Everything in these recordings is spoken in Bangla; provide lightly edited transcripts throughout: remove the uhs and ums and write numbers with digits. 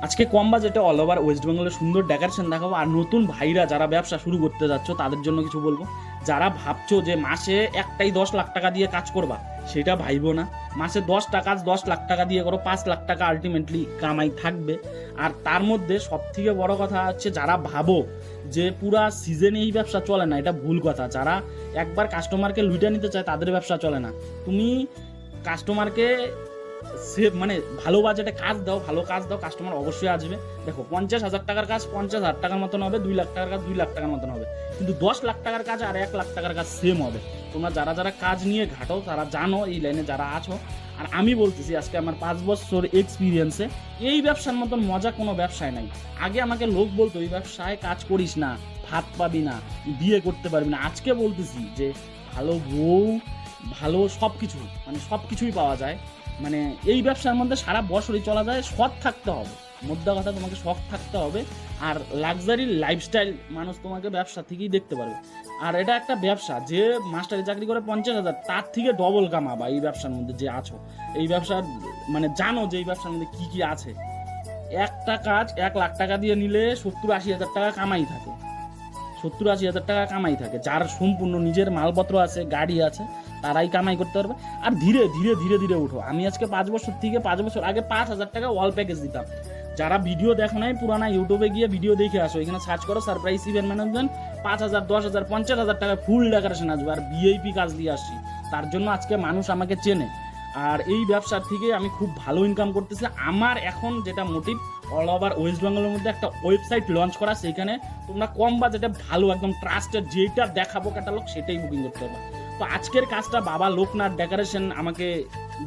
আজকে কম বাজেটে অল ওভার ওয়েস্ট বেঙ্গলের সুন্দর ডেকোরেশন দেখাবো। আর নতুন ভাইরা যারা ব্যবসা শুরু করতে যাচ্ছ তাদের জন্য কিছু বলবো। যারা ভাবছো যে মাসে একটাই 10 লাখ টাকা দিয়ে কাজ করবা, সেটা ভাইবো না। মাসে 10টা কাজ 10 লাখ টাকা দিয়ে করো, 5 লাখ টাকা আলটিমেটলি কামাই থাকবে। আর তার মধ্যে সবথেকে বড় কথা হচ্ছে, যারা ভাবো যে পুরা সিজনে এই ব্যবসা চলে না, এটা ভুল কথা। যারা একবার কাস্টমারকে লুটে নিতে চায় তাদের ব্যবসা চলে না। তুমি কাস্টমারকে সে মানে ভালো বাজেটে কাজ দাও, ভালো কাজ দাও, কাস্টমার অবশ্যই আসবে। দেখো 50,000 টাকার কাজ 50,000 টাকার মতন হবে, 2 লাখ টাকার কাজ 2 লাখ টাকার মতন হবে, কিন্তু 10 লাখ টাকার কাজ আর 1 লাখ টাকার কাজ সেম হবে। তোমরা যারা যারা কাজ নিয়ে ঘাটো তারা জানো, এই লাইনে যারা আছো। আর আমি বলতেছি আজকে আমার 5 বছর এক্সপিরিয়েন্সে, এই ব্যবসার মতন মজা কোনো ব্যবসায় নাই। আগে আমাকে লোক বলতো এই ব্যবসায় কাজ করিস না, ভাত পাবি না, বিয়ে করতে পারবি না। আজকে বলতেছি যে ভালো বউ, ভালো সব কিছু, মানে সব কিছুই পাওয়া যায়। মানে এই ব্যবসার মধ্যে সারা বছরই চলা যায়। সৎ থাকতে হবে, মোদ্দা কথা তোমাকে শখ থাকতে হবে। আর লাক্সারি লাইফস্টাইল মানুষ তোমাকে ব্যবসা থেকেই দেখতে পারবে। আর এটা একটা ব্যবসা, যে মাস্টারি চাকরি করে 50,000, তার থেকে ডবল কামাবা এই ব্যবসার মধ্যে যে আছো। এই ব্যবসার মানে জানো যে এই ব্যবসার মধ্যে কি কি আছে। একটা কাজ 1 লাখ টাকা দিয়ে নিলে 70-80 হাজার টাকা কামাই থাকে, 70-80 হাজার টাকা কামাই থাকে। যার সম্পূর্ণ নিজের মালপত্র আছে, গাড়ি আছে, তারাই কামাই করতে পারবে। আর ধীরে ধীরে ধীরে ধীরে উঠো। আমি আজকে 5 বছর থেকে 5 বছর আগে 5,000 টাকা ওয়াল প্যাকেজ দিতাম। যারা ভিডিও দেখো নাই, পুরানা ইউটিউবে গিয়ে ভিডিও দেখে আসো, এখানে সার্চ করো সারপ্রাইজ ইভেন্ট ম্যানেজমেন্ট, 5,000, 10,000, 50,000 টাকা ফুল ডেকোরেশন আসবে। আর ভিআইপি কাজ দিয়ে আসছি, তার জন্য আজকে মানুষ আমাকে চেনে। আর এই ব্যবসার থেকে আমি খুব ভালো ইনকাম করতেছি। আমার এখন যেটা মোটিভ, অল ওভার ওয়েস্ট বেঙ্গলের মধ্যে একটা ওয়েবসাইট লঞ্চ করা, সেখানে তোমরা কম বাজেটে ভালো একদম ট্রাস্টেড যেটা দেখাবো ক্যাটালগ, সেটাই বুকিং করতে পারবে। তো আজকের কাজটা বাবা লোকনাথ ডেকোরেশন আমাকে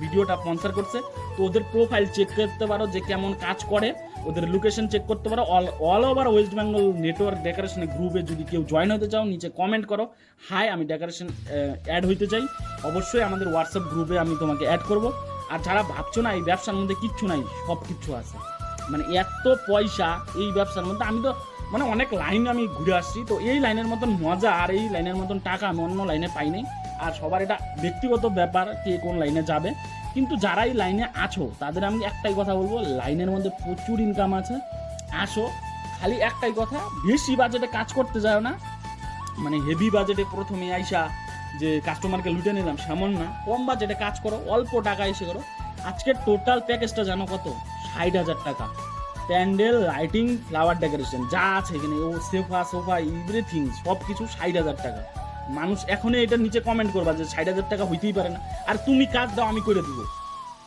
ভিডিওটা স্পন্সর করছে। তো ওদের প্রোফাইল চেক করতে পারো যে কেমন কাজ করে, ওদের লোকেশন চেক করতে পারো। All over West Bengal network ডেকোরেশনের গ্রুপে যদি কেউ জয়েন হতে চাও, নিচে কমেন্ট করো, হাই আমি ডেকোরেশন অ্যাড হইতে চাই। অবশ্যই আমাদের হোয়াটসঅ্যাপ গ্রুপে আমি তোমাকে অ্যাড করব। আর যারা ভাবছো না এই ব্যবসার মধ্যে কিচ্ছু নাই, সব কিছু আছে। মানে এত পয়সা এই ব্যবসার মধ্যে, আমি তো মানে অনেক লাইন আমি ঘুরে আসছি, তো এই লাইনের মতন মজা আর এই লাইনের মতন টাকা আমি অন্য লাইনে পাই নাই। আর সবার এটা ব্যক্তিগত ব্যাপার, কে কোন লাইনে যাবে। কিন্তু যারা এই লাইনে আছো তাদের আমি একটাই কথা বলবো, লাইনের মধ্যে প্রচুর ইনকাম আছে, আসো। খালি একটাই কথা, বেশি বাজেটে কাজ করতে যাও না। মানে হেভি বাজেটে প্রথমে আইসা যে কাস্টমারকে লুটে নিলাম সেমন না। কম বাজেটে কাজ করো, অল্প টাকা এসে করো। আজকে টোটাল প্যাকেজটা জানো কত? 60,000 টাকা। প্যান্ডেল, লাইটিং, ফ্লাওয়ার ডেকোরেশন যা আছে এখানে, ও সোফা এভরিথিং সব কিছু 60,000 টাকা। মানুষ এখনই এটার নিচে কমেন্ট করবা যে 60,000 টাকা হইতেই পারে না। আর তুমি কাজ দাও, আমি করে দেবো।